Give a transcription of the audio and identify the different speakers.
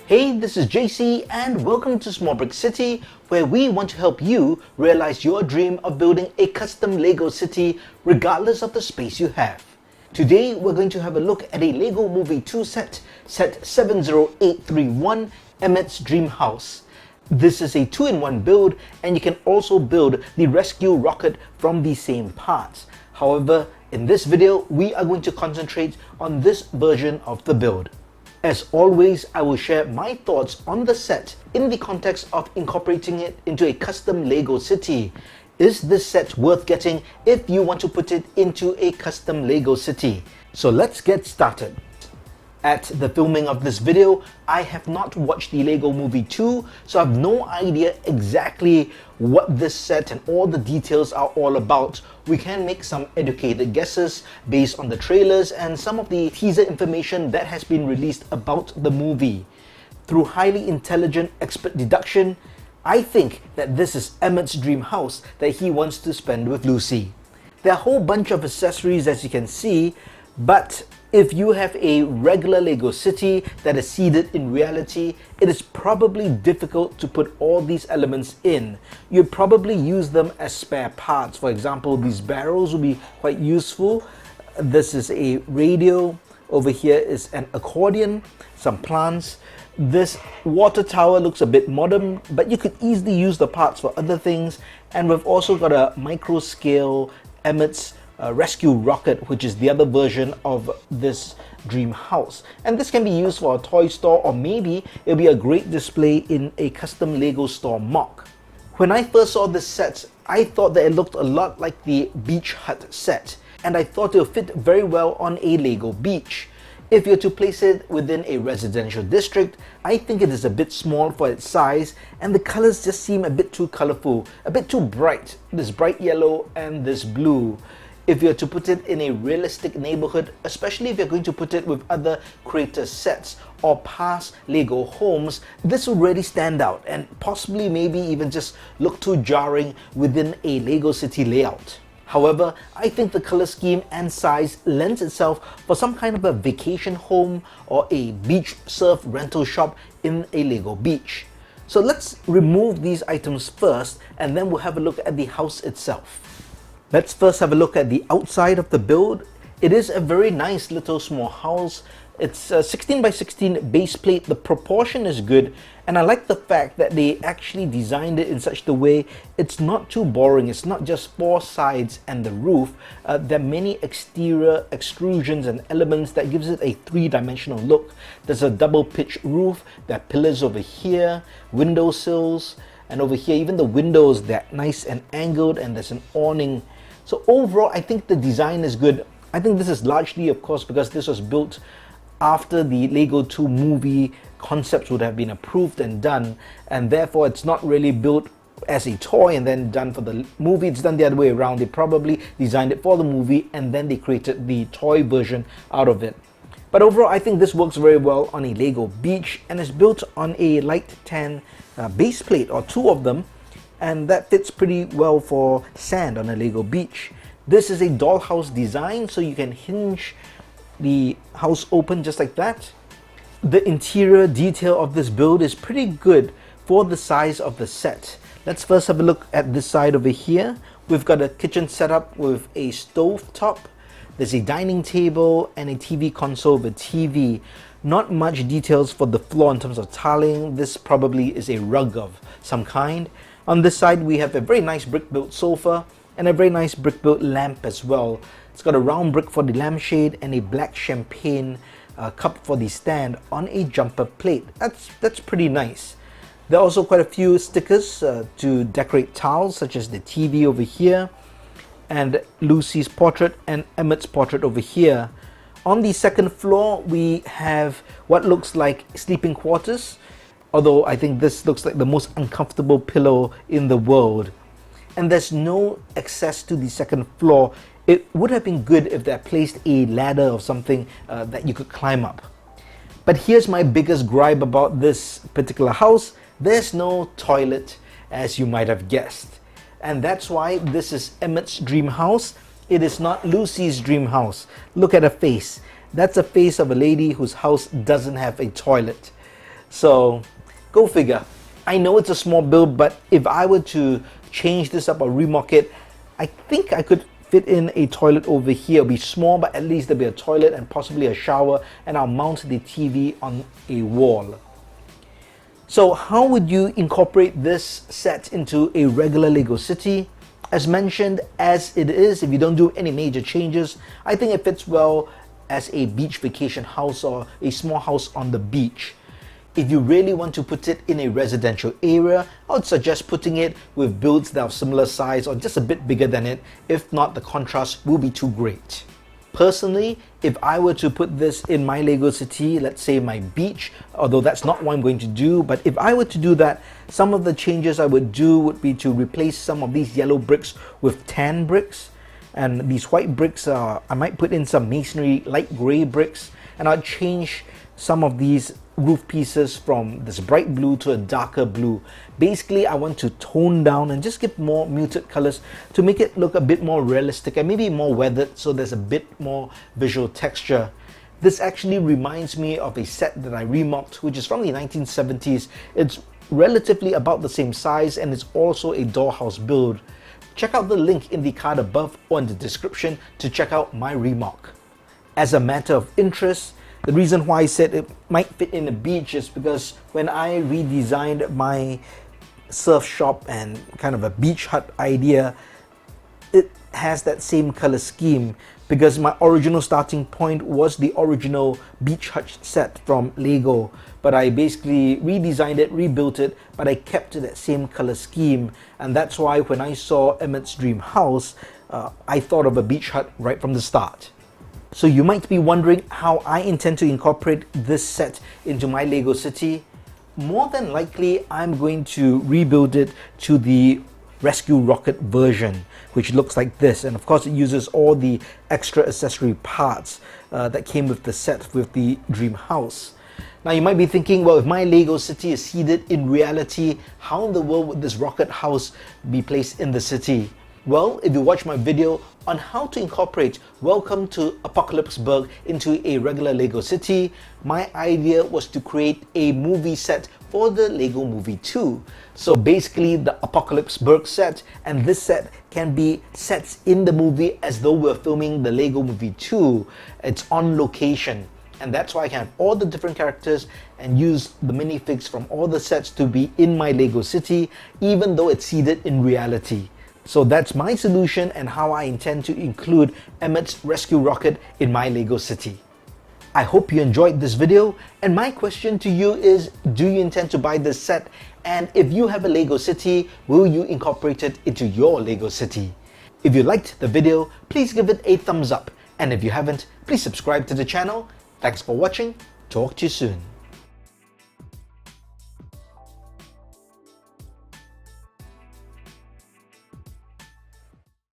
Speaker 1: Hey, this is JC and welcome to Small Brick City, where we want to help you realize your dream of building a custom Lego city regardless of the space you have. Today we're going to have a look at a Lego Movie 2 set 70831, Emmet's Dream House. This is a 2-in-1 build, and you can also build the rescue rocket from the same parts. However, in this video we are going to concentrate on this version of the build. As always, I will share my thoughts on the set in the context of incorporating it into a custom Lego city. Is this set worth getting if you want to put it into a custom Lego city? So let's get started. At the filming of this video, I have not watched the Lego Movie 2, so I have no idea exactly what this set and all the details are all about. We can make some educated guesses based on the trailers and some of the teaser information that has been released about the movie. Through highly intelligent expert deduction, I think that this is Emmet's dream house that he wants to spend with Lucy. There are a whole bunch of accessories, as you can see, but if you have a regular Lego city that is seeded in reality, it is probably difficult to put all these elements in. You'd probably use them as spare parts. For example, these barrels will be quite useful. This is a radio. Over here is an accordion, some plants. This water tower looks a bit modern, but you could easily use the parts for other things. And we've also got a micro scale Emmet's rescue rocket, which is the other version of this dream house, and this can be used for a toy store, or maybe it'll be a great display in a custom Lego store mock. When I first saw this set, I thought that it looked a lot like the beach hut set, and I thought it would fit very well on a Lego beach. If you're to place it within a residential district, I think it is a bit small for its size, and the colors just seem a bit too colorful, a bit too bright, this bright yellow and this blue. If you're to put it in a realistic neighborhood, especially if you're going to put it with other creator sets or past Lego homes, this will really stand out and possibly maybe even just look too jarring within a Lego city layout. However, I think the color scheme and size lends itself for some kind of a vacation home or a beach surf rental shop in a Lego beach. So let's remove these items first, and then we'll have a look at the house itself. Let's first have a look at the outside of the build. It is a very nice little small house. It's a 16 by 16 base plate. The proportion is good, and I like the fact that they actually designed it in such a way it's not too boring. It's not just four sides and the roof. There are many exterior extrusions and elements that gives it a three-dimensional look. There's a double pitch roof, there are pillars over here, window sills, and over here even the windows, they're nice and angled, and there's an awning. So overall, I think the design is good. I think this is largely, of course, because this was built after the Lego 2 movie concepts would have been approved and done, and therefore it's not really built as a toy and then done for the movie. It's done the other way around. They probably designed it for the movie and then they created the toy version out of it. But overall, I think this works very well on a Lego beach, and is built on a light tan base plate, or two of them, and that fits pretty well for sand on a Lego beach. This is a dollhouse design, so you can hinge the house open just like that. The interior detail of this build is pretty good for the size of the set. Let's first have a look at this side over here. We've got a kitchen setup with a stove top. There's a dining table and a TV console with TV. Not much details for the floor in terms of tiling. This probably is a rug of some kind. On this side we have a very nice brick-built sofa and a very nice brick-built lamp as well. It's got a round brick for the lampshade and a black champagne cup for the stand on a jumper plate. That's pretty nice. There are also quite a few stickers to decorate tiles, such as the TV over here, and Lucy's portrait and Emmet's portrait over here. On the second floor we have what looks like sleeping quarters, although I think this looks like the most uncomfortable pillow in the world. And there's no access to the second floor. It would have been good if they placed a ladder or something that you could climb up. But here's my biggest gripe about this particular house. There's no toilet, as you might have guessed. And that's why this is Emmet's dream house. It is not Lucy's dream house. Look at her face. That's a face of a lady whose house doesn't have a toilet. So go figure. I know it's a small build, but if I were to change this up or remodel it, I think I could fit in a toilet over here. It'll be small, but at least there'll be a toilet and possibly a shower, and I'll mount the TV on a wall. So how would you incorporate this set into a regular Lego city? As mentioned, as it is, if you don't do any major changes, I think it fits well as a beach vacation house or a small house on the beach. If you really want to put it in a residential area, I would suggest putting it with builds that are similar size or just a bit bigger than it. If not, the contrast will be too great. Personally, if I were to put this in my Lego city, let's say my beach, although that's not what I'm going to do, but if I were to do that, some of the changes I would do would be to replace some of these yellow bricks with tan bricks. And these white bricks, I might put in some masonry light gray bricks, and I'd change some of these roof pieces from this bright blue to a darker blue. Basically, I want to tone down and just give more muted colors to make it look a bit more realistic and maybe more weathered, so there's a bit more visual texture. This actually reminds me of a set that I remodeled, which is from the 1970s. It's relatively about the same size and it's also a dollhouse build. Check out the link in the card above or in the description to check out my remodel. As a matter of interest, the reason why I said it might fit in a beach is because when I redesigned my surf shop and kind of a beach hut idea, it has that same color scheme because my original starting point was the original beach hut set from Lego, but I basically redesigned it, rebuilt it, but I kept that same color scheme, and that's why when I saw Emmet's dream house, I thought of a beach hut right from the start. So you might be wondering how I intend to incorporate this set into my Lego city. More than likely, I'm going to rebuild it to the Rescue Rocket version, which looks like this, and of course it uses all the extra accessory parts that came with the set with the dream house. Now you might be thinking, well, if my Lego city is seated in reality, how in the world would this rocket house be placed in the city? Well, if you watch my video on how to incorporate Welcome to Apocalypseburg into a regular Lego city, my idea was to create a movie set for the Lego Movie 2. So basically the Apocalypseburg set, and this set can be sets in the movie as though we're filming the Lego Movie 2. It's on location. And that's why I can have all the different characters and use the minifigs from all the sets to be in my Lego city, even though it's seated in reality. So that's my solution and how I intend to include Emmet's Rescue Rocket in my Lego city. I hope you enjoyed this video, and my question to you is, do you intend to buy this set? And if you have a Lego city, will you incorporate it into your Lego city? If you liked the video, please give it a thumbs up, and if you haven't, please subscribe to the channel. Thanks for watching. Talk to you soon.